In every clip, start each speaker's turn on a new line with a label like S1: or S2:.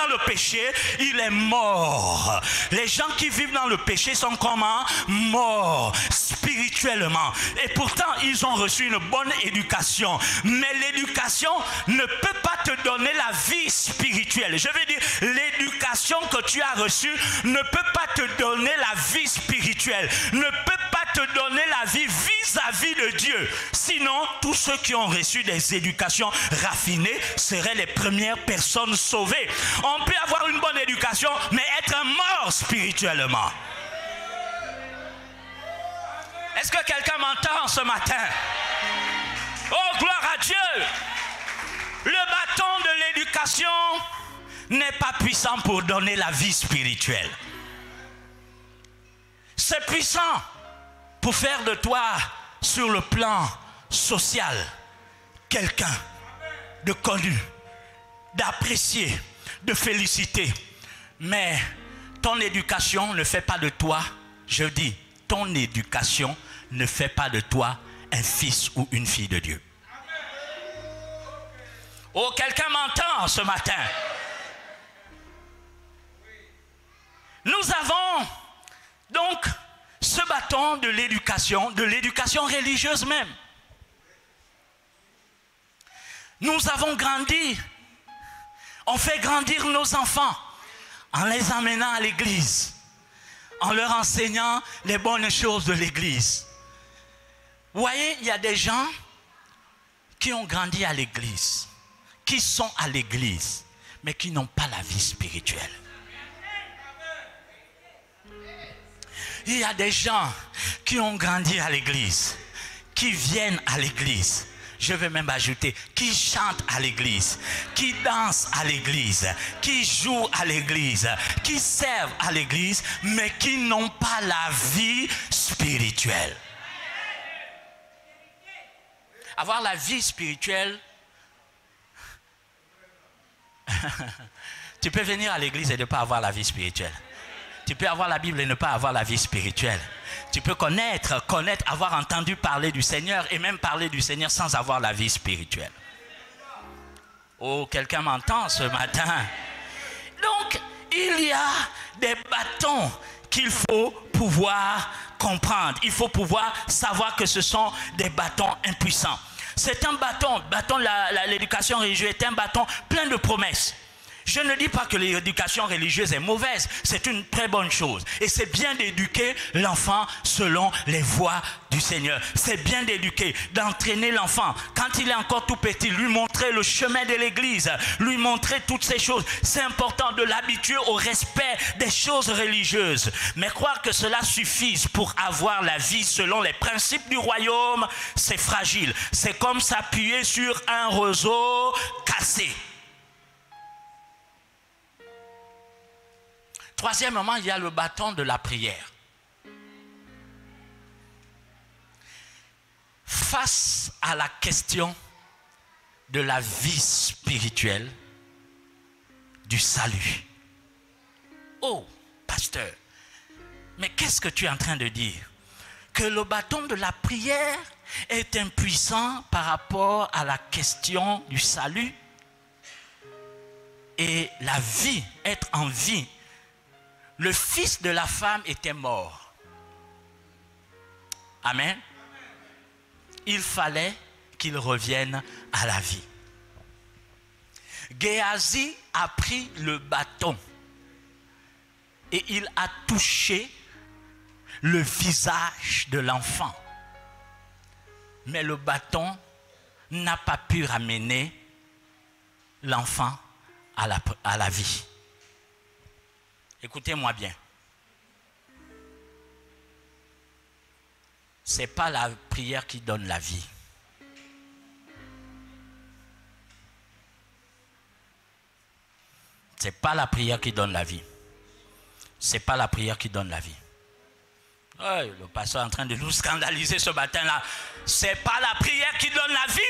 S1: dans le péché, il est mort. Les gens qui vivent dans le péché sont comment? Morts spirituellement. Et pourtant, ils ont reçu une bonne éducation. Mais l'éducation ne peut pas te donner la vie spirituelle. Je veux dire, l'éducation que tu as reçue ne peut pas te donner la vie spirituelle. Ne peut pas te donner la vie vis-à-vis de Dieu. Sinon, tous ceux qui ont reçu des éducations raffinées seraient les premières personnes sauvées. On peut avoir une bonne éducation, mais être mort spirituellement. Est-ce que quelqu'un m'entend ce matin? Oh, gloire à Dieu! Le bâton de l'éducation n'est pas puissant pour donner la vie spirituelle. C'est puissant pour faire de toi, sur le plan social, quelqu'un de connu, d'apprécié, de félicité. Mais ton éducation ne fait pas de toi, je dis, ton éducation ne fait pas de toi un fils ou une fille de Dieu. Oh, quelqu'un m'entend ce matin? Nous avons donc ce bâton de l'éducation religieuse même. Nous avons grandi, on fait grandir nos enfants en les emmenant à l'église, en leur enseignant les bonnes choses de l'église. Vous voyez, il y a des gens qui ont grandi à l'église, qui sont à l'église, mais qui n'ont pas la vie spirituelle. Il y a des gens qui ont grandi à l'église, qui viennent à l'église, je vais même ajouter, qui chantent à l'église, qui dansent à l'église, qui jouent à l'église, qui servent à l'église, mais qui n'ont pas la vie spirituelle. Avoir la vie spirituelle, tu peux venir à l'église et ne pas avoir la vie spirituelle. Tu peux avoir la Bible et ne pas avoir la vie spirituelle. Tu peux connaître, avoir entendu parler du Seigneur et même parler du Seigneur sans avoir la vie spirituelle. Oh, quelqu'un m'entend ce matin? Donc, il y a des bâtons qu'il faut pouvoir comprendre. Il faut pouvoir savoir que ce sont des bâtons impuissants. C'est un bâton, l'éducation religieuse est un bâton plein de promesses. Je ne dis pas que l'éducation religieuse est mauvaise, c'est une très bonne chose. Et c'est bien d'éduquer l'enfant selon les voies du Seigneur. C'est bien d'éduquer, d'entraîner l'enfant. Quand il est encore tout petit, lui montrer le chemin de l'église, lui montrer toutes ces choses. C'est important de l'habituer au respect des choses religieuses. Mais croire que cela suffise pour avoir la vie selon les principes du royaume, c'est fragile. C'est comme s'appuyer sur un roseau cassé. Troisièmement, il y a le bâton de la prière. Face à la question de la vie spirituelle, du salut. Oh, pasteur, mais qu'est-ce que tu es en train de dire? Que le bâton de la prière est impuissant par rapport à la question du salut et la vie, être en vie. Le fils de la femme était mort. Amen. Il fallait qu'il revienne à la vie. Géasi a pris le bâton et il a touché le visage de l'enfant. Mais le bâton n'a pas pu ramener l'enfant à la vie. Écoutez-moi bien. Ce n'est pas la prière qui donne la vie. Ce n'est pas la prière qui donne la vie. Ce n'est pas la prière qui donne la vie. Oh, le pasteur est en train de nous scandaliser ce matin-là. Ce n'est pas la prière qui donne la vie.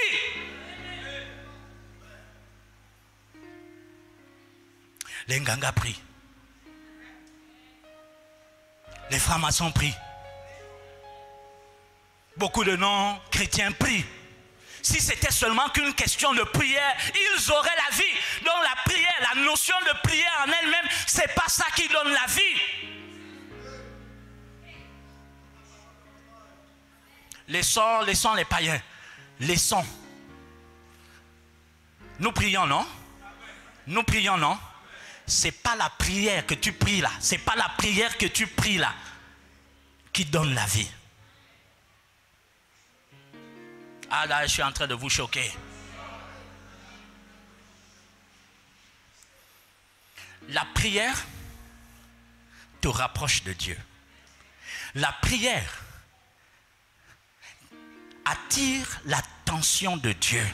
S1: Les Nganga prient. Les francs-maçons prient. Beaucoup de non-chrétiens prient. Si c'était seulement qu'une question de prière, ils auraient la vie. Donc la prière, la notion de prière en elle-même, c'est pas ça qui donne la vie. Laissons les païens. Laissons. Nous prions, non? Nous prions, non? C'est pas la prière que tu pries là. C'est pas la prière que tu pries là qui donne la vie. Ah là, je suis en train de vous choquer. La prière te rapproche de Dieu. La prière attire l'attention de Dieu.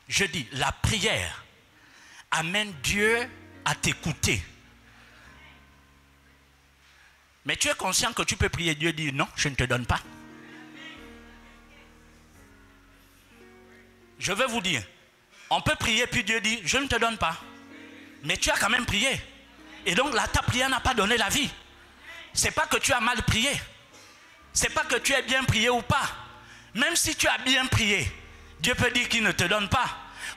S1: Je dis, la prière amène Dieu à t'écouter. Mais tu es conscient que tu peux prier Dieu, dire non, je ne te donne pas. Je vais vous dire, on peut prier puis Dieu dit, je ne te donne pas. Mais tu as quand même prié. Et donc là, ta prière n'a pas donné la vie. Ce n'est pas que tu as mal prié. Ce n'est pas que tu as bien prié ou pas. Même si tu as bien prié, Dieu peut dire qu'il ne te donne pas.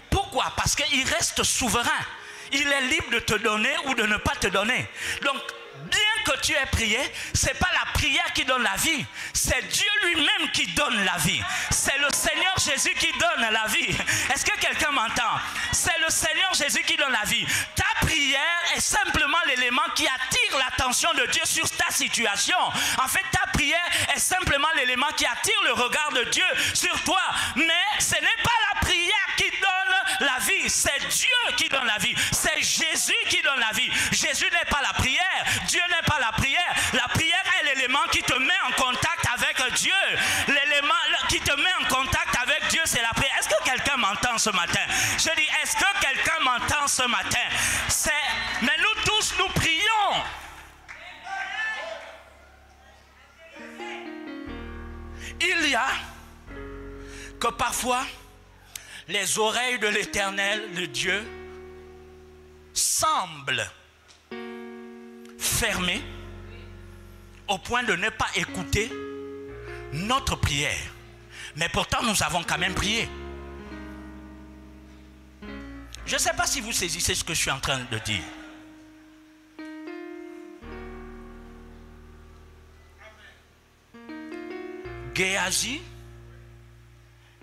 S1: Pourquoi? Parce qu'il reste souverain. Il est libre de te donner ou de ne pas te donner. Donc, bien que tu aies prié, ce n'est pas la prière qui donne la vie. C'est Dieu lui-même qui donne la vie. C'est le Seigneur Jésus qui donne la vie. Est-ce que quelqu'un m'entend? C'est le Seigneur Jésus qui donne la vie. Ta prière est simplement l'élément qui attire l'attention de Dieu sur ta situation. En fait, ta prière est simplement l'élément qui attire le regard de Dieu sur toi. Mais ce n'est pas la prière qui donne la vie. C'est Dieu qui donne la vie. C'est Jésus qui donne la vie. Jésus n'est pas la prière. Dieu n'est pas la prière. La prière est l'élément qui te met en contact avec Dieu. L'élément qui te met en contact avec Dieu, c'est la prière. Est-ce que quelqu'un m'entend ce matin? Je dis, est-ce que quelqu'un m'entend ce matin? Mais nous tous, nous prions. Il y a que parfois, les oreilles de l'Éternel, de Dieu, semblent fermées au point de ne pas écouter notre prière. Mais pourtant, nous avons quand même prié. Je ne sais pas si vous saisissez ce que je suis en train de dire. Géasi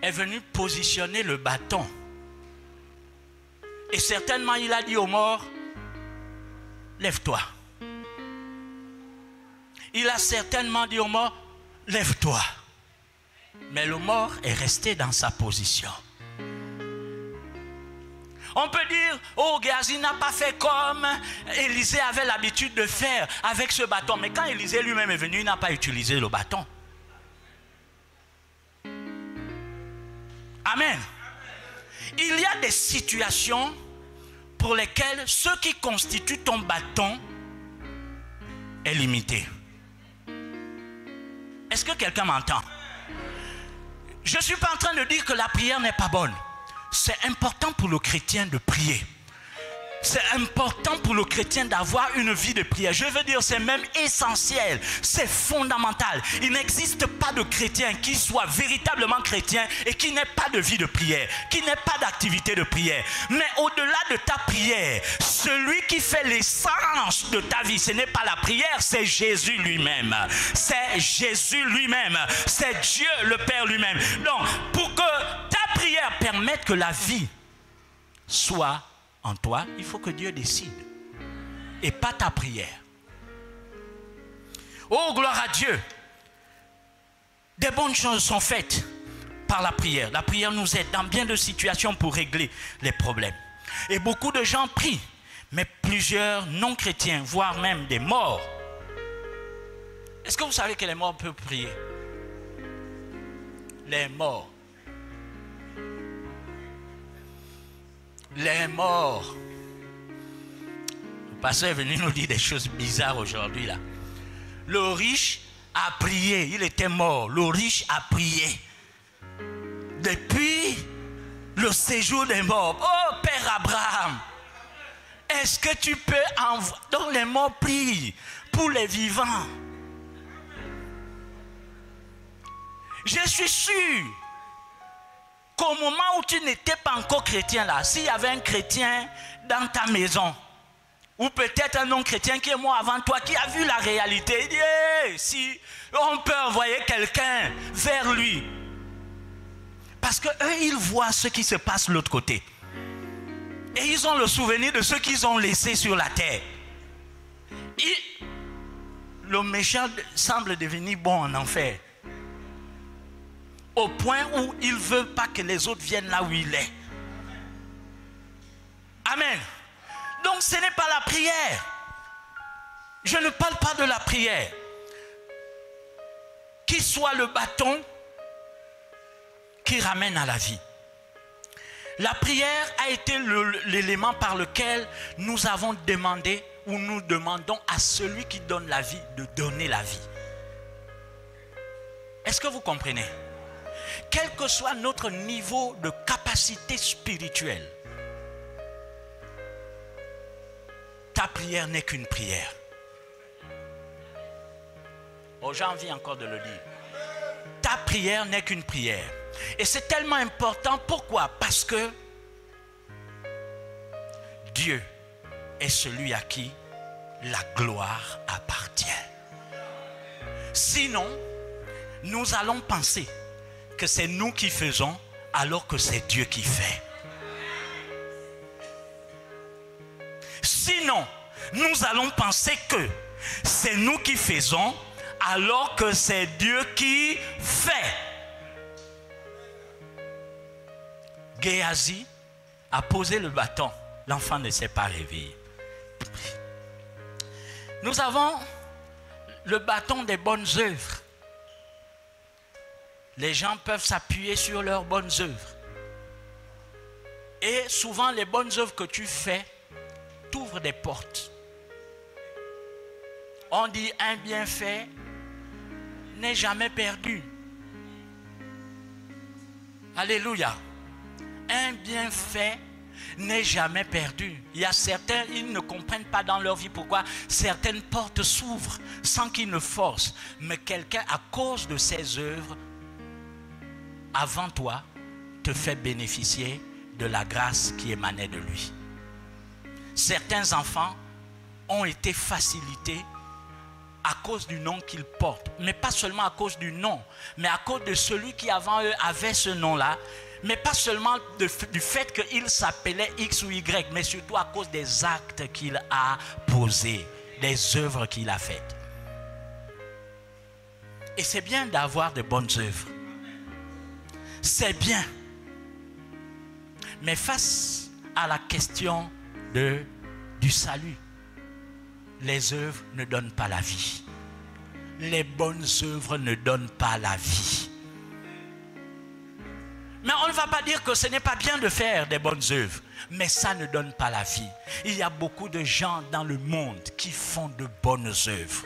S1: est venu positionner le bâton. Et certainement, il a dit aux morts, lève-toi. Il a certainement dit aux morts, lève-toi. Mais le mort est resté dans sa position. On peut dire, oh, Géasi n'a pas fait comme Élisée avait l'habitude de faire avec ce bâton. Mais quand Élisée lui-même est venu, il n'a pas utilisé le bâton. Amen. Il y a des situations pour lesquelles ce qui constitue ton bâton est limité. Est-ce que quelqu'un m'entend? Je ne suis pas en train de dire que la prière n'est pas bonne. C'est important pour le chrétien de prier. C'est important pour le chrétien d'avoir une vie de prière. Je veux dire, c'est même essentiel. C'est fondamental. Il n'existe pas de chrétien qui soit véritablement chrétien et qui n'ait pas de vie de prière, qui n'ait pas d'activité de prière. Mais au-delà de ta prière, celui qui fait l'essence de ta vie, ce n'est pas la prière, c'est Jésus lui-même. C'est Jésus lui-même. C'est Dieu le Père lui-même. Donc, pour que ta prière permette que la vie soit en toi, il faut que Dieu décide et pas ta prière. Oh, gloire à Dieu. Des bonnes choses sont faites par la prière. La prière nous aide dans bien de situations pour régler les problèmes. Et beaucoup de gens prient, mais plusieurs non-chrétiens, voire même des morts. Est-ce que vous savez que les morts peuvent prier? Les morts. Les morts. Le pasteur est venu nous dire des choses bizarres aujourd'hui là. Le riche a prié, il était mort. Le riche a prié. Depuis le séjour des morts. Oh Père Abraham, est-ce que tu peux envoyer? Donc les morts prient pour les vivants. Je suis sûr qu'au moment où tu n'étais pas encore chrétien là, s'il y avait un chrétien dans ta maison, ou peut-être un non-chrétien qui est mort avant toi, qui a vu la réalité, il dit, hey, si on peut envoyer quelqu'un vers lui. Parce qu'eux, ils voient ce qui se passe de l'autre côté. Et ils ont le souvenir de ce qu'ils ont laissé sur la terre. Et le méchant semble devenir bon en enfer. Au point où il ne veut pas que les autres viennent là où il est. Amen. Donc ce n'est pas la prière. Je ne parle pas de la prière. Qui soit le bâton qui ramène à la vie. La prière a été l'élément par lequel nous avons demandé ou nous demandons à celui qui donne la vie de donner la vie. Est-ce que vous comprenez? Quel que soit notre niveau de capacité spirituelle, ta prière n'est qu'une prière. Oh, j'ai envie encore de le dire. Ta prière n'est qu'une prière. Et c'est tellement important. Pourquoi? Parce que Dieu est celui à qui la gloire appartient. Sinon, nous allons penser que c'est nous qui faisons alors que c'est Dieu qui fait. Sinon, nous allons penser que c'est nous qui faisons alors que c'est Dieu qui fait. Géasi a posé le bâton. L'enfant ne s'est pas réveillé. Nous avons le bâton des bonnes œuvres. Les gens peuvent s'appuyer sur leurs bonnes œuvres. Et souvent, les bonnes œuvres que tu fais t'ouvrent des portes. On dit un bienfait n'est jamais perdu. Alléluia. Un bienfait n'est jamais perdu. Il y a certains, ils ne comprennent pas dans leur vie pourquoi certaines portes s'ouvrent sans qu'ils ne forcent. Mais quelqu'un, à cause de ses œuvres, avant toi, te fait bénéficier de la grâce qui émanait de lui. Certains enfants ont été facilités à cause du nom qu'ils portent. Mais pas seulement à cause du nom, mais à cause de celui qui avant eux avait ce nom-là. Mais pas seulement du fait qu'il s'appelait X ou Y, mais surtout à cause des actes qu'il a posés, des œuvres qu'il a faites. Et c'est bien d'avoir de bonnes œuvres. C'est bien. Mais face à la question du salut, les œuvres ne donnent pas la vie. Les bonnes œuvres ne donnent pas la vie. Mais on ne va pas dire que ce n'est pas bien de faire des bonnes œuvres. Mais ça ne donne pas la vie. Il y a beaucoup de gens dans le monde qui font de bonnes œuvres,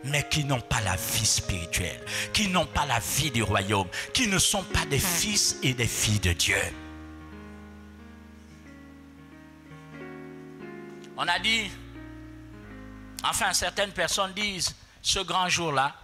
S1: mais qui n'ont pas la vie spirituelle, qui n'ont pas la vie du royaume, qui ne sont pas des fils et des filles de Dieu. On a dit, enfin certaines personnes disent, ce grand jour-là,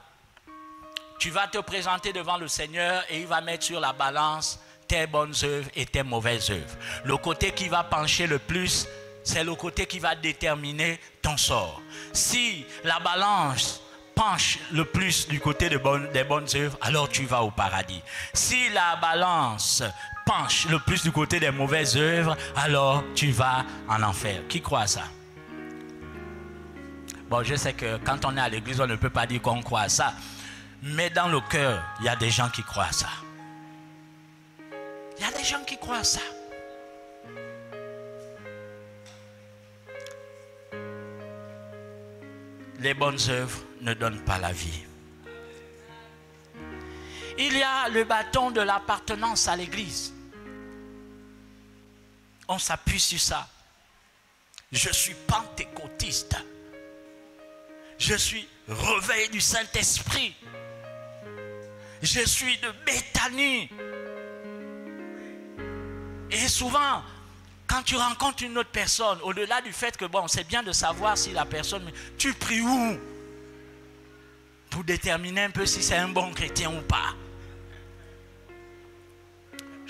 S1: tu vas te présenter devant le Seigneur et il va mettre sur la balance tes bonnes œuvres et tes mauvaises œuvres. Le côté qui va pencher le plus, c'est le côté qui va déterminer ton sort. Si la balance penche le plus du côté des bonnes œuvres, alors tu vas au paradis. Si la balance penche le plus du côté des mauvaises œuvres, alors tu vas en enfer. Qui croit à ça? Bon, je sais que quand on est à l'église, on ne peut pas dire qu'on croit à ça. Mais dans le cœur, il y a des gens qui croient à ça. Il y a des gens qui croient à ça. Les bonnes œuvres ne donnent pas la vie. Il y a le bâton de l'appartenance à l'église. On s'appuie sur ça. Je suis pentecôtiste. Je suis réveillé du Saint-Esprit. Je suis de Béthanie. Et souvent, quand tu rencontres une autre personne, au-delà du fait que bon, c'est bien de savoir si la personne, tu pries où? Pour déterminer un peu si c'est un bon chrétien ou pas.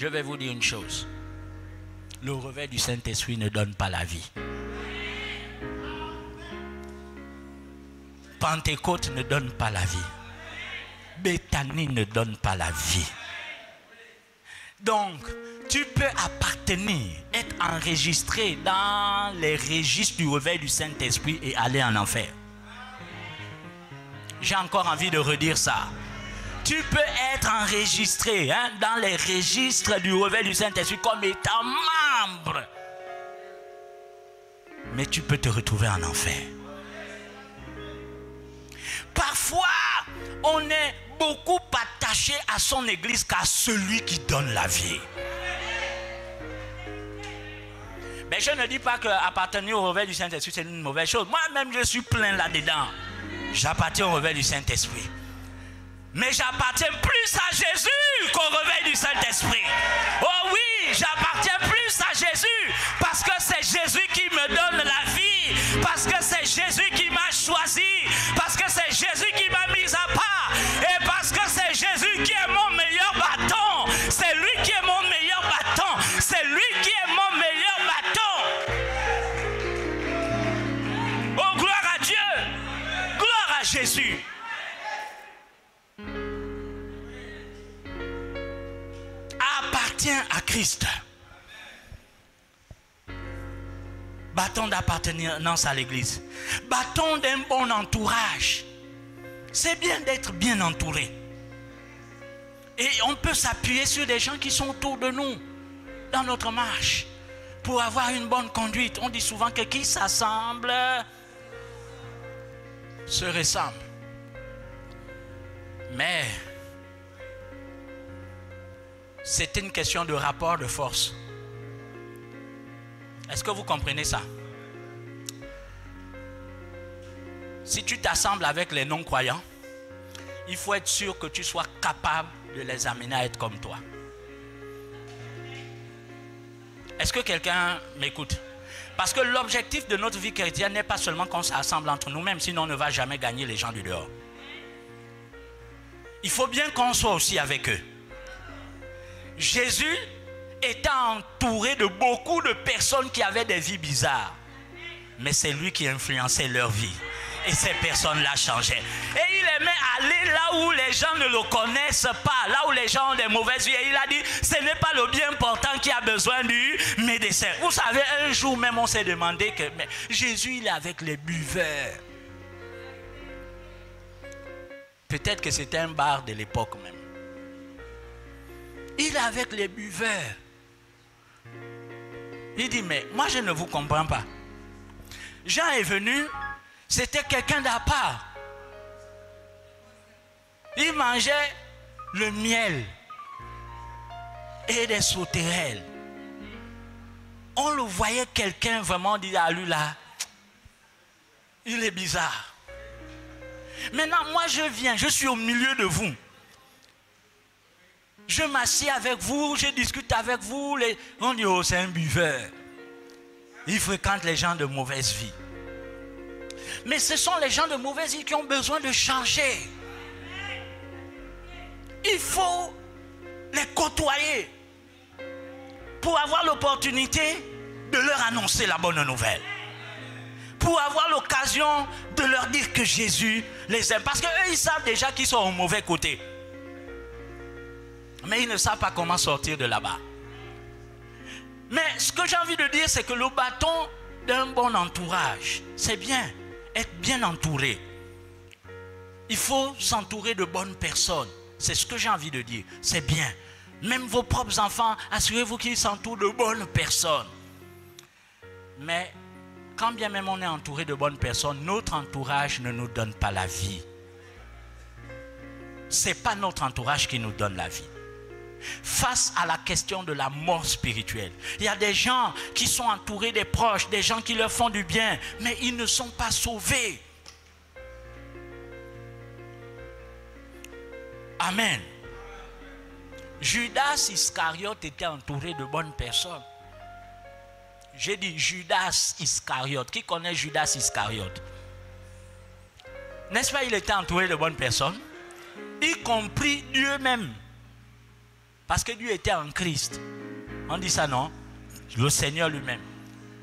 S1: Je vais vous dire une chose. Le réveil du Saint-Esprit ne donne pas la vie. Pentecôte ne donne pas la vie. Béthanie ne donne pas la vie. Donc, tu peux appartenir, être enregistré dans les registres du réveil du Saint-Esprit et aller en enfer. J'ai encore envie de redire ça. Tu peux être enregistré dans les registres du réveil du Saint-Esprit comme étant membre. Mais tu peux te retrouver en enfer. Parfois, on est beaucoup attaché à son église qu'à celui qui donne la vie. Mais je ne dis pas qu'appartenir au réveil du Saint-Esprit, c'est une mauvaise chose. Moi-même, je suis plein là-dedans. J'appartiens au réveil du Saint-Esprit. Mais j'appartiens plus à Jésus qu'au réveil du Saint-Esprit. Oh oui, j'appartiens plus à Jésus parce que c'est Jésus qui me donne la vie, parce que c'est Jésus qui m'a choisi, parce que c'est Jésus qui m'a mis à part et parce que c'est Jésus qui est mon meilleur bâton. C'est lui qui est mon meilleur bâton. C'est lui qui est mon meilleur bâton. Oh, gloire à Dieu. Gloire à Jésus. Appartient à Christ. Bâton d'appartenance à l'église. Bâton d'un bon entourage. C'est bien d'être bien entouré. Et on peut s'appuyer sur des gens qui sont autour de nous dans notre marche pour avoir une bonne conduite. On dit souvent que qui s'assemble se ressemble. Mais c'est une question de rapport de force. Est-ce que vous comprenez ça? Si tu t'assembles avec les non-croyants, il faut être sûr que tu sois capable de les amener à être comme toi. Est-ce que quelqu'un m'écoute? Parce que l'objectif de notre vie chrétienne n'est pas seulement qu'on s'assemble entre nous-mêmes, sinon on ne va jamais gagner les gens du dehors. Il faut bien qu'on soit aussi avec eux. Jésus était entouré de beaucoup de personnes qui avaient des vies bizarres. Mais c'est lui qui influençait leur vie. Et ces personnes-là changeaient. Et il aimait aller là où les gens ne le connaissent pas, là où les gens ont des mauvaises vies. Et il a dit, ce n'est pas le bien portant qui a besoin du médecin. Vous savez, un jour même, on s'est demandé que mais Jésus, il est avec les buveurs. Peut-être que c'était un bar de l'époque même. Il est avec les buveurs. Il dit, mais moi je ne vous comprends pas. Jean est venu, c'était quelqu'un d'à part. Il mangeait le miel et des sauterelles. On le voyait quelqu'un vraiment dit à lui là, il est bizarre. Maintenant moi je viens, je suis au milieu de vous. Je m'assieds avec vous, je discute avec vous. On dit, oh, c'est un buveur. Il fréquente les gens de mauvaise vie. Mais ce sont les gens de mauvaise vie qui ont besoin de changer. Il faut les côtoyer pour avoir l'opportunité de leur annoncer la bonne nouvelle. Pour avoir l'occasion de leur dire que Jésus les aime. Parce qu'eux, ils savent déjà qu'ils sont au mauvais côté. Mais ils ne savent pas comment sortir de là-bas. Mais ce que j'ai envie de dire, c'est que le bâton d'un bon entourage, c'est bien, être bien entouré. Il faut s'entourer de bonnes personnes. C'est ce que j'ai envie de dire. C'est bien. Même vos propres enfants, assurez-vous qu'ils s'entourent de bonnes personnes. Mais quand bien même on est entouré de bonnes personnes, notre entourage ne nous donne pas la vie. Ce n'est pas notre entourage qui nous donne la vie. Face à la question de la mort spirituelle, il y a des gens qui sont entourés des proches, des gens qui leur font du bien, mais ils ne sont pas sauvés. Amen. Judas Iscariote était entouré de bonnes personnes. J'ai dit Judas Iscariote. Qui connaît Judas Iscariote? N'est-ce pas, il était entouré de bonnes personnes, y compris Dieu même. Parce que Dieu était en Christ. On dit ça, non? Le Seigneur lui-même.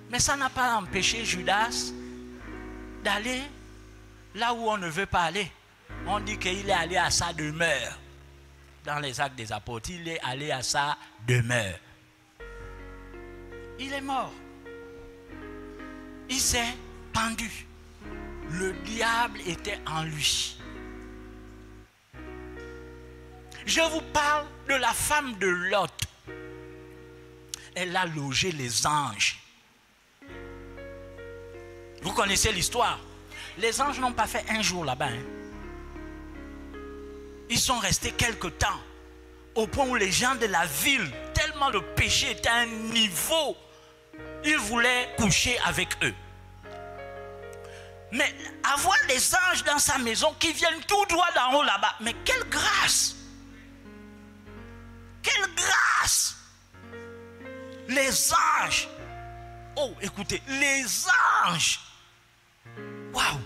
S1: Mais ça n'a pas empêché Judas d'aller là où on ne veut pas aller. On dit qu'il est allé à sa demeure. Dans les Actes des Apôtres, il est allé à sa demeure. Il est mort. Il s'est pendu. Le diable était en lui. Je vous parle de la femme de Lot. Elle a logé les anges. Vous connaissez l'histoire. Les anges n'ont pas fait un jour là-bas. Ils sont restés quelque temps. Au point où les gens de la ville, tellement le péché était à un niveau, ils voulaient coucher avec eux. Mais avoir les anges dans sa maison qui viennent tout droit d'en haut là-bas, mais quelle grâce! Quelle grâce! Les anges! Oh, écoutez, les anges! Waouh!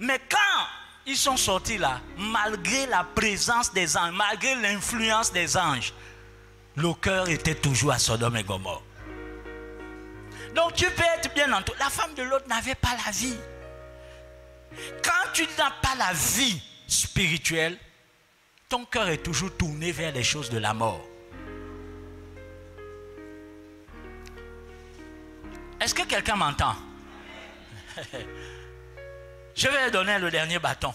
S1: Mais quand ils sont sortis là, malgré la présence des anges, malgré l'influence des anges, le cœur était toujours à Sodome et Gomorrhe. Donc tu peux être bien entouré. La femme de l'autre n'avait pas la vie. Quand tu n'as pas la vie spirituelle, ton cœur est toujours tourné vers les choses de la mort. Est-ce que quelqu'un m'entend? Je vais donner le dernier bâton.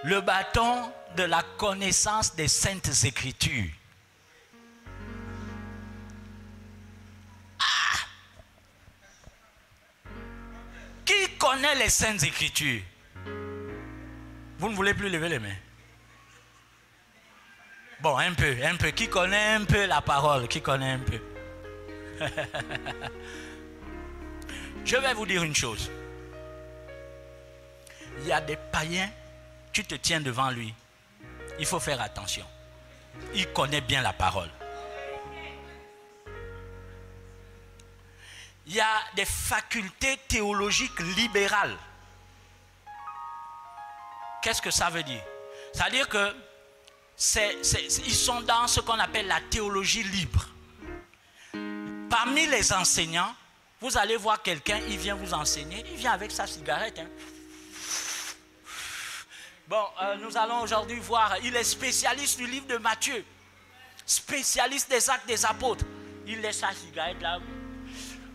S1: Le bâton de la connaissance des Saintes Écritures. Qui connaît les Saintes Écritures? Vous ne voulez plus lever les mains? Bon, un peu. Qui connaît un peu la parole? Qui connaît un peu? Je vais vous dire une chose. Il y a des païens, tu te tiens devant lui. Il faut faire attention. Il connaît bien la parole. Il y a des facultés théologiques libérales. Qu'est-ce que ça veut dire? Ça veut dire que ils sont dans ce qu'on appelle la théologie libre. Parmi les enseignants, vous allez voir quelqu'un, il vient vous enseigner, il vient avec sa cigarette. Bon, nous allons aujourd'hui voir, il est spécialiste du livre de Matthieu, spécialiste des Actes des Apôtres. Il laisse sa cigarette là.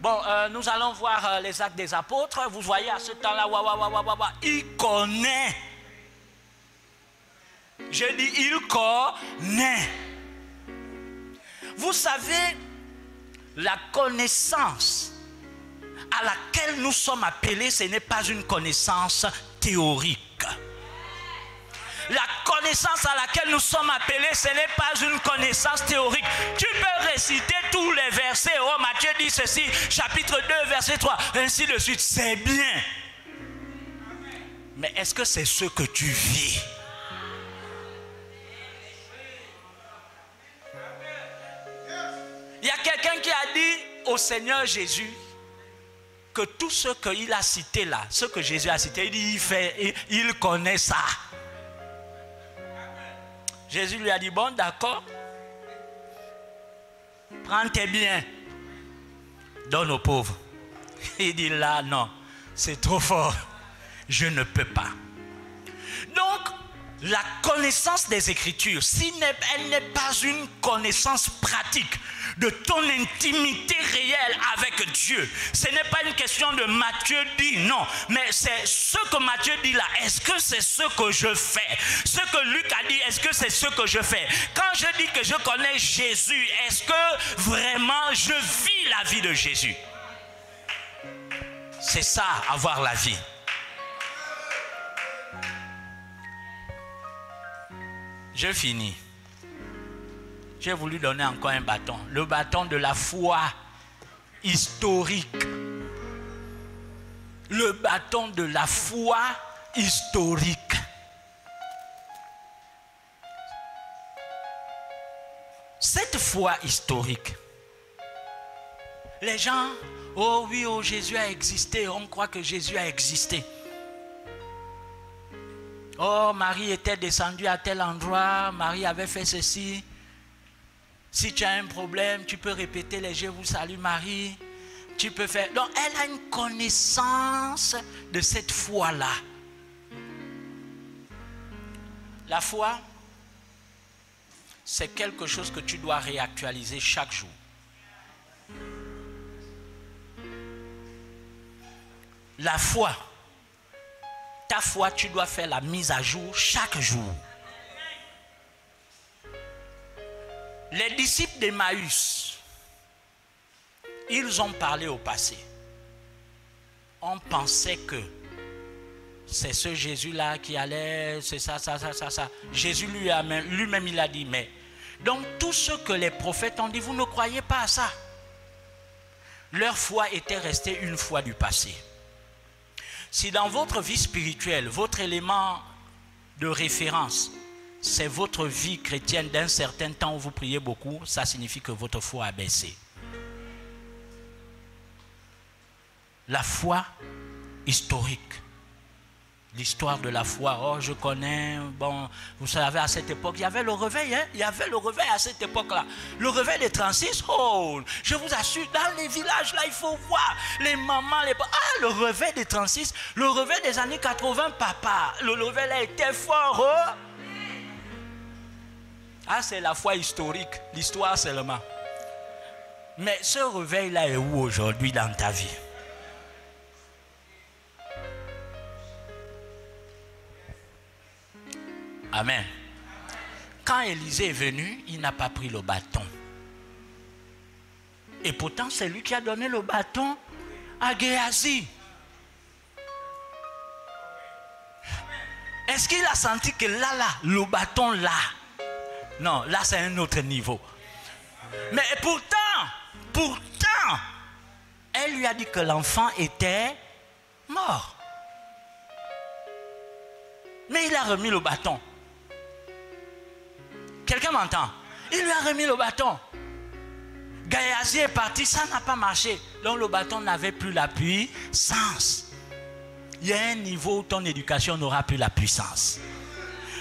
S1: Bon, nous allons voir les Actes des Apôtres. Vous voyez à ce temps-là, il connaît. Je dis, il connaît. Vous savez, la connaissance à laquelle nous sommes appelés, ce n'est pas une connaissance théorique. La connaissance à laquelle nous sommes appelés, ce n'est pas une connaissance théorique. Tu peux réciter tous les versets. Oh, Matthieu dit ceci, chapitre 2, verset 3, ainsi de suite. C'est bien. Mais est-ce que c'est ce que tu vis? Il y a quelqu'un qui a dit au Seigneur Jésus que tout ce qu'il a cité là, ce que Jésus a cité, il dit, il connaît ça. Jésus lui a dit, bon, d'accord, prends tes biens, donne aux pauvres. Il dit là, non, c'est trop fort, je ne peux pas. Donc, la connaissance des Écritures, si elle n'est pas une connaissance pratique de ton intimité réelle avec Dieu, ce n'est pas une question de Matthieu dit, non, mais c'est ce que Matthieu dit là. Est-ce que c'est ce que je fais? Ce que Luc a dit, est-ce que c'est ce que je fais? Quand je dis que je connais Jésus, est-ce que vraiment je vis la vie de Jésus? C'est ça, avoir la vie. Je finis. J'ai voulu donner encore un bâton. Le bâton de la foi historique. Le bâton de la foi historique. Cette foi historique. Les gens, oh oui, oh Jésus a existé. On croit que Jésus a existé. Oh, Marie était descendue à tel endroit, Marie avait fait ceci. Si tu as un problème, tu peux répéter les je vous salue Marie. Tu peux faire. Donc, elle a une connaissance de cette foi-là. La foi, c'est quelque chose que tu dois réactualiser chaque jour. La foi, ta foi, tu dois faire la mise à jour chaque jour. Les disciples d'Emmaüs, ils ont parlé au passé. On pensait que c'est ce Jésus-là qui allait, c'est ça. Jésus lui-même, il a dit, mais donc tout ce que les prophètes ont dit, vous ne croyez pas à ça. Leur foi était restée une foi du passé. Si dans votre vie spirituelle, votre élément de référence, c'est votre vie chrétienne d'un certain temps où vous priez beaucoup, ça signifie que votre foi a baissé. La foi historique. L'histoire de la foi, oh je connais, bon, vous savez à cette époque, il y avait le réveil, hein? Il y avait le réveil à cette époque-là. Le réveil des 36, oh, je vous assure, dans les villages là, il faut voir les mamans, le réveil des 36, le réveil des années 80, papa, le réveil là était fort, oh. Ah, c'est la foi historique, l'histoire seulement. Mais ce réveil là est où aujourd'hui dans ta vie? Amen. Quand Élisée est venu, il n'a pas pris le bâton. Et pourtant, c'est lui qui a donné le bâton à Géasi. Est-ce qu'il a senti que là, le bâton là? Non, là c'est un autre niveau. Mais pourtant, elle lui a dit que l'enfant était mort. Mais il a remis le bâton. Quelqu'un m'entend? Il lui a remis le bâton. Géasi est parti, ça n'a pas marché. Donc le bâton n'avait plus la puissance. Il y a un niveau où ton éducation n'aura plus la puissance.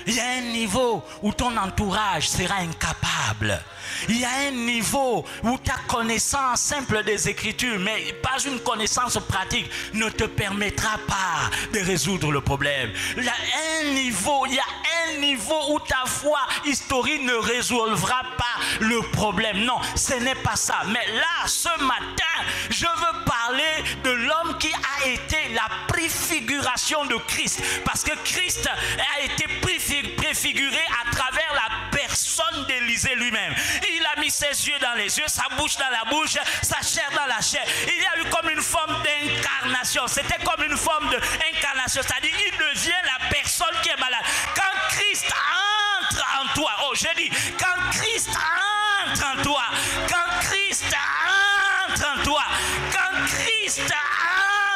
S1: Il y a un niveau où ton entourage sera incapable. Il y a un niveau où ta connaissance simple des Écritures, mais pas une connaissance pratique, ne te permettra pas de résoudre le problème. Il y a un niveau où ta foi historique ne résolvera pas le problème. Non, ce n'est pas ça. Mais là, ce matin, je veux parler de l'homme qui a été la préfiguration de Christ. Parce que Christ a été préfiguré à travers la personne d'Élisée lui-même. Il a mis ses yeux dans les yeux, sa bouche dans la bouche, sa chair dans la chair. Il y a eu comme une forme d'incarnation. C'était comme une forme d'incarnation. C'est-à-dire, il devient la personne qui est malade. Quand Christ entre en toi, oh j'ai dit, quand Christ entre en toi, quand Christ entre en toi, quand Christ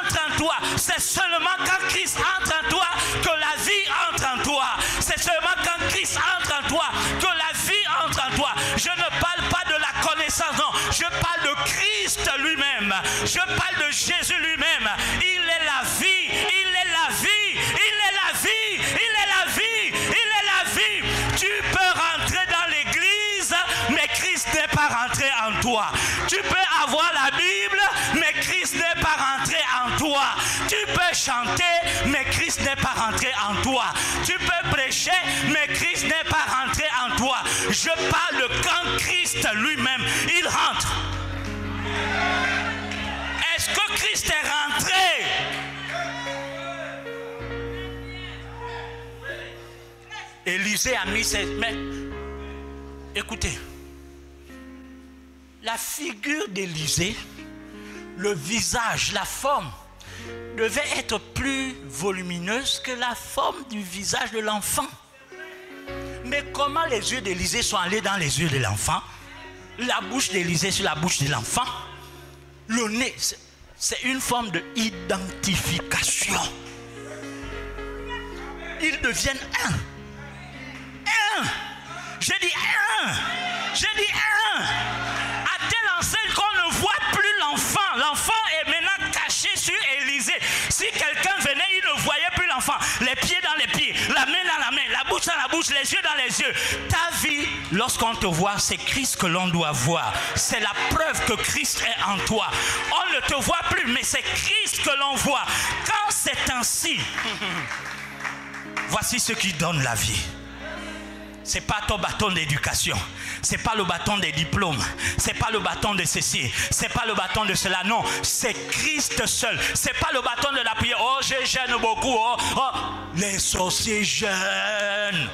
S1: entre en toi, c'est seulement quand Christ entre en toi que la vie entre en toi. C'est seulement quand Christ entre en toi que la vie entre en toi. Je ne parle pas de la connaissance, non. Je parle de Christ lui-même. Je parle de Jésus lui-même. Il est la vie. Il est la vie. Il est la vie. Il est la vie. Il est la vie. Tu peux rentrer dans l'église, mais Christ n'est pas rentré en toi. Tu peux avoir la Bible, mais Christ n'est pas rentré en toi. Tu peux chanter, mais Christ n'est pas rentré en toi. Tu peux prêcher, mais Christ n'est pas rentré en toi. Je parle de quand Christ lui-même, il rentre. Est-ce que Christ est rentré? Élisée a mis ses... Mais, écoutez, la figure d'Élisée, le visage, la forme, devait être plus volumineuse que la forme du visage de l'enfant. Mais comment les yeux d'Élisée sont allés dans les yeux de l'enfant? La bouche d'Élisée sur la bouche de l'enfant? Le nez, c'est une forme d'identification. Ils deviennent un. J'ai dit un. J'ai dit un. À telle enseigne qu'on ne voit plus l'enfant. L'enfant est maintenant caché sur Élisée. Si quelqu'un venait, il ne voyait plus l'enfant. Les pieds dans les pieds, la main bouche, les yeux dans les yeux. Ta vie, lorsqu'on te voit, c'est Christ que l'on doit voir. C'est la preuve que Christ est en toi. On ne te voit plus, mais c'est Christ que l'on voit. Quand c'est ainsi, voici ce qui donne la vie. Ce n'est pas ton bâton d'éducation. Ce n'est pas le bâton des diplômes. Ce n'est pas le bâton de ceci. Ce n'est pas le bâton de cela. Non, c'est Christ seul. Ce n'est pas le bâton de la prière. Oh, je gêne beaucoup. Oh, oh. Les sorciers jeûnent.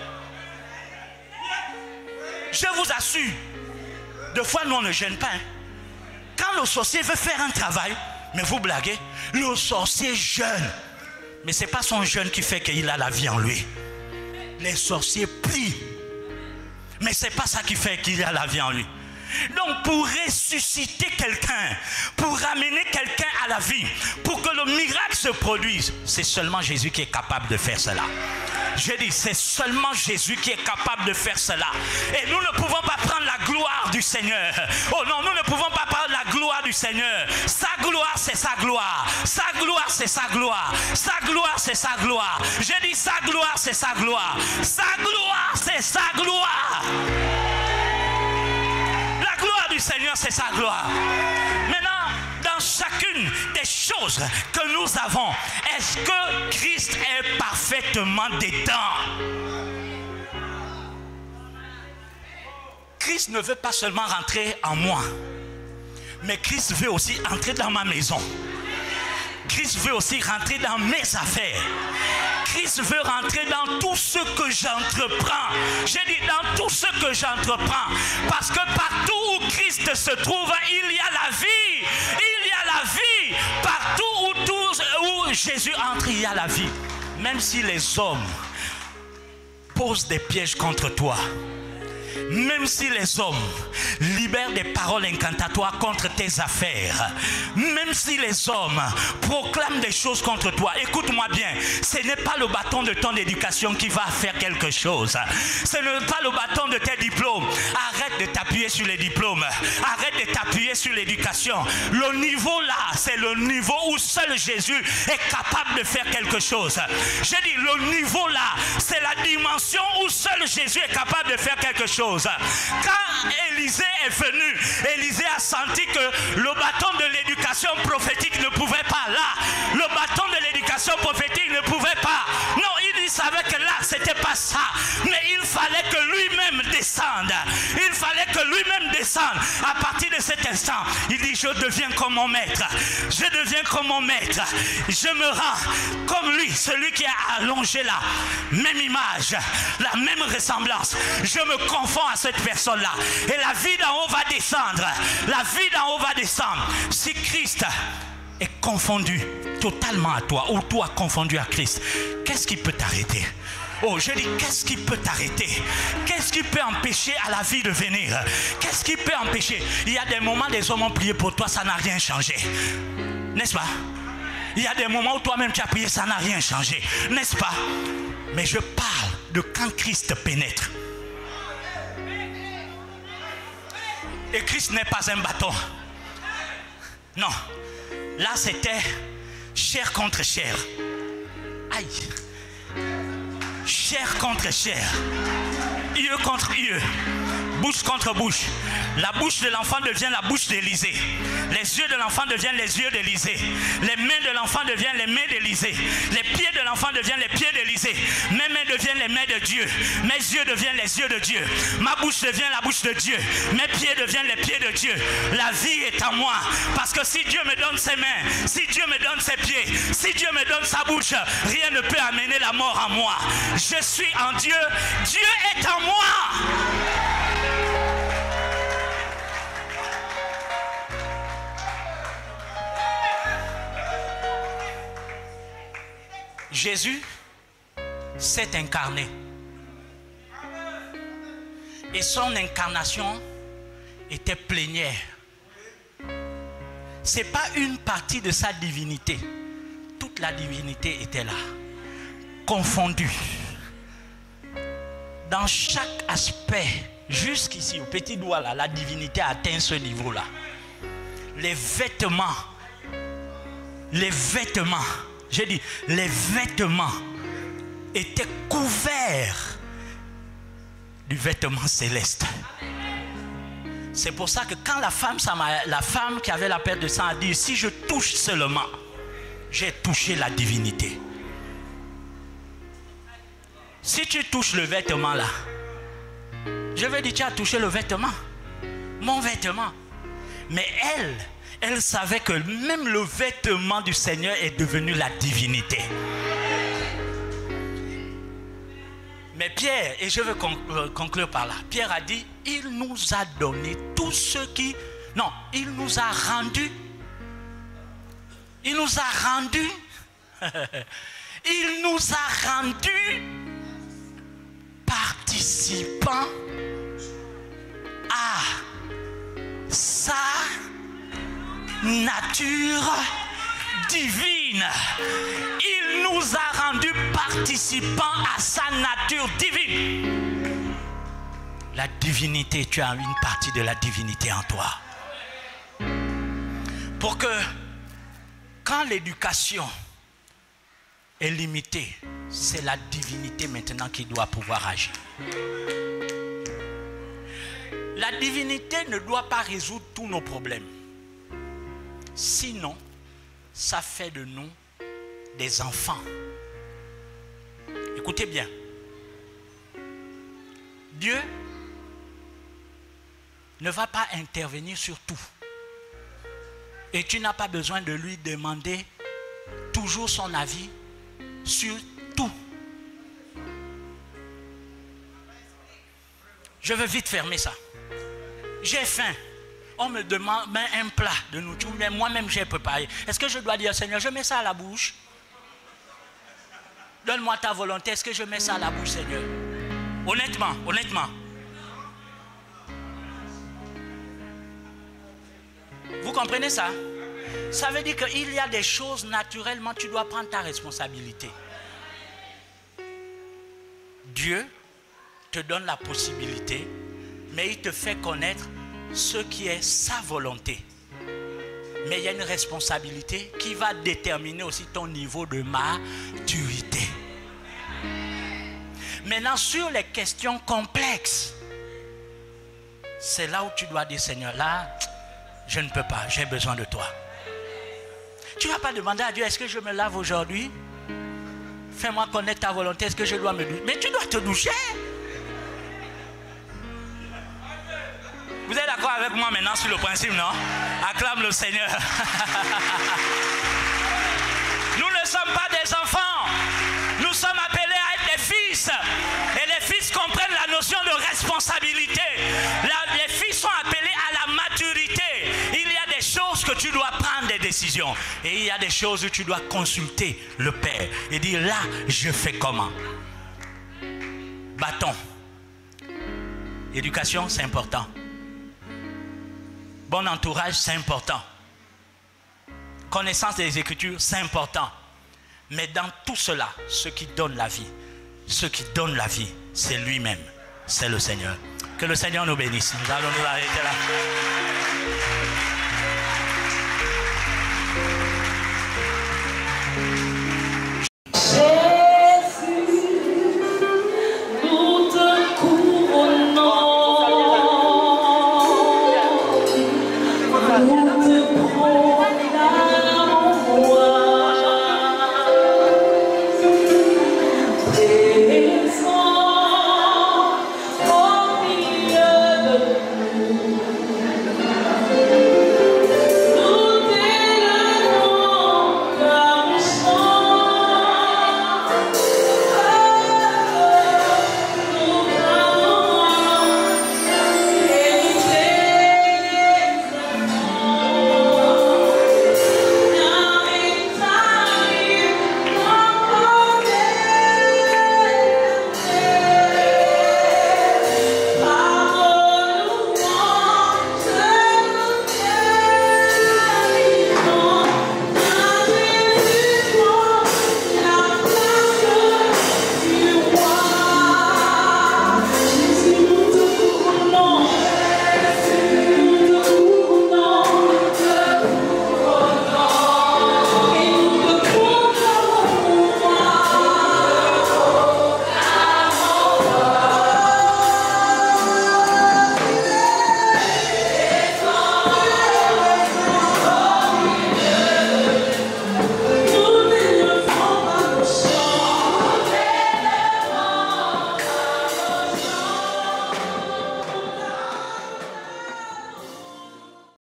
S1: Je vous assure, deux fois nous on ne gêne pas. Hein. Quand le sorcier veut faire un travail, mais vous blaguez, le sorcier jeûne. Mais ce n'est pas son jeûne qui fait qu'il a la vie en lui. Les sorciers prient. Mais ce n'est pas ça qui fait qu'il a la vie en lui. Donc pour ressusciter quelqu'un, pour ramener quelqu'un à la vie, pour que le miracle se produise, c'est seulement Jésus qui est capable de faire cela. Je dis, c'est seulement Jésus qui est capable de faire cela. Et nous ne pouvons pas prendre la gloire du Seigneur. Oh non, nous ne pouvons pas prendre la gloire du Seigneur. Sa gloire, c'est sa gloire. Sa gloire, c'est sa gloire. Sa gloire, c'est sa gloire. Je dis, sa gloire, c'est sa gloire. Sa gloire, c'est sa gloire. La gloire du Seigneur, c'est sa gloire. Maintenant, dans chacune des choses que nous avons, est-ce que Christ est parfaitement dedans? Christ ne veut pas seulement rentrer en moi, mais Christ veut aussi entrer dans ma maison. Christ veut aussi rentrer dans mes affaires. Christ veut rentrer dans tout ce que j'entreprends. J'ai dit dans tout ce que j'entreprends. Parce que partout où Christ se trouve, il y a la vie. Il y a la vie. Partout où Jésus entre, il y a la vie. Même si les hommes posent des pièges contre toi. Même si les hommes libèrent des paroles incantatoires contre tes affaires, même si les hommes proclament des choses contre toi, écoute-moi bien, ce n'est pas le bâton de ton éducation qui va faire quelque chose. Ce n'est pas le bâton de tes diplômes. Arrête de t'appuyer sur les diplômes. Arrête de t'appuyer sur l'éducation. Le niveau là, c'est le niveau où seul Jésus est capable de faire quelque chose. J'ai dit, le niveau là, c'est la dimension où seul Jésus est capable de faire quelque chose. Quand Élisée est venu, Élisée a senti que le bâton de l'éducation prophétique ne pouvait pas là. Le bâton de l'éducation prophétique ne pouvait pas. Non, il savait que là, c'était pas ça. Mais il fallait que lui-même descende. Il fallait que lui-même descende. À partir de cet instant, il dit, je deviens comme mon maître. Je deviens comme mon maître. Je me rends comme lui, celui qui a allongé la même image, la même ressemblance. Je me confonds à cette personne-là. Et la vie d'en haut va descendre. La vie d'en haut va descendre. Si Christ est confondu totalement à toi, ou toi confondu à Christ, qu'est-ce qui peut t'arrêter? Oh, je dis, qu'est-ce qui peut t'arrêter? Qu'est-ce qui peut empêcher à la vie de venir? Qu'est-ce qui peut empêcher? Il y a des moments, des hommes ont prié pour toi, ça n'a rien changé. N'est-ce pas? Il y a des moments où toi-même tu as prié, ça n'a rien changé. N'est-ce pas? Mais je parle de quand Christ pénètre. Et Christ n'est pas un bâton. Non. Là, c'était chair contre chair. Aïe. Chair contre chair. Yeux contre yeux. Bouche contre bouche. La bouche de l'enfant devient la bouche d'Élisée. Les yeux de l'enfant deviennent les yeux d'Élisée. Les mains de l'enfant deviennent les mains d'Élisée. Les pieds de l'enfant deviennent les pieds d'Élisée. Mes mains deviennent les mains de Dieu. Mes yeux deviennent les yeux de Dieu. Ma bouche devient la bouche de Dieu. Mes pieds deviennent les pieds de Dieu. La vie est en moi. Parce que si Dieu me donne ses mains, si Dieu me donne ses pieds, si Dieu me donne sa bouche, rien ne peut amener la mort en moi. Je suis en Dieu. Dieu est en moi. Jésus s'est incarné. Et son incarnation était plénière. Ce n'est pas une partie de sa divinité. Toute la divinité était là. Confondue. Dans chaque aspect, jusqu'ici, au petit doigt là, la divinité a atteint ce niveau-là. Les vêtements, j'ai dit, les vêtements étaient couverts du vêtement céleste. C'est pour ça que quand la femme qui avait la perte de sang a dit, si je touche seulement, j'ai touché la divinité. Si tu touches le vêtement là, je vais dire, tu as touché le vêtement, mon vêtement. Mais elle savait que même le vêtement du Seigneur est devenu la divinité. Mais Pierre, et je veux conclure par là, Pierre a dit, il nous a donné tout ce qui... Non, il nous a rendu participants à sa nature divine. Il nous a rendus participants à sa nature divine. La divinité, tu as une partie de la divinité en toi. Pour que quand l'éducation est limitée, c'est la divinité maintenant qui doit pouvoir agir. La divinité ne doit pas résoudre tous nos problèmes. Sinon, ça fait de nous des enfants. Écoutez bien. Dieu ne va pas intervenir sur tout. Et tu n'as pas besoin de lui demander toujours son avis sur tout. Je veux vite fermer ça. J'ai faim. On me demande un plat de nourriture, mais moi-même j'ai préparé. Est-ce que je dois dire, Seigneur, je mets ça à la bouche? Donne-moi ta volonté. Est-ce que je mets ça à la bouche, Seigneur? Honnêtement, honnêtement. Vous comprenez ça? Ça veut dire qu'il y a des choses, naturellement, tu dois prendre ta responsabilité. Dieu te donne la possibilité, mais il te fait connaître ce qui est sa volonté. Mais il y a une responsabilité qui va déterminer aussi ton niveau de maturité. Maintenant, sur les questions complexes, c'est là où tu dois dire, Seigneur, là, je ne peux pas, j'ai besoin de toi. Tu ne vas pas demander à Dieu, est-ce que je me lave aujourd'hui? Fais-moi connaître ta volonté, est-ce que je dois me doucher? Mais tu dois te doucher. Vous êtes d'accord avec moi maintenant sur le principe, non? Acclame le Seigneur. Nous ne sommes pas des enfants. Nous sommes appelés à être des fils. Et les fils comprennent la notion de responsabilité. Les fils sont appelés à la maturité. Il y a des choses que tu dois prendre des décisions. Et il y a des choses où tu dois consulter le Père. Et dire, là, je fais comment? Bâton. Éducation, c'est important. Bon entourage, c'est important. Connaissance des Écritures, c'est important. Mais dans tout cela, ce qui donne la vie, c'est lui-même, c'est le Seigneur. Que le Seigneur nous bénisse. Nous allons nous arrêter là.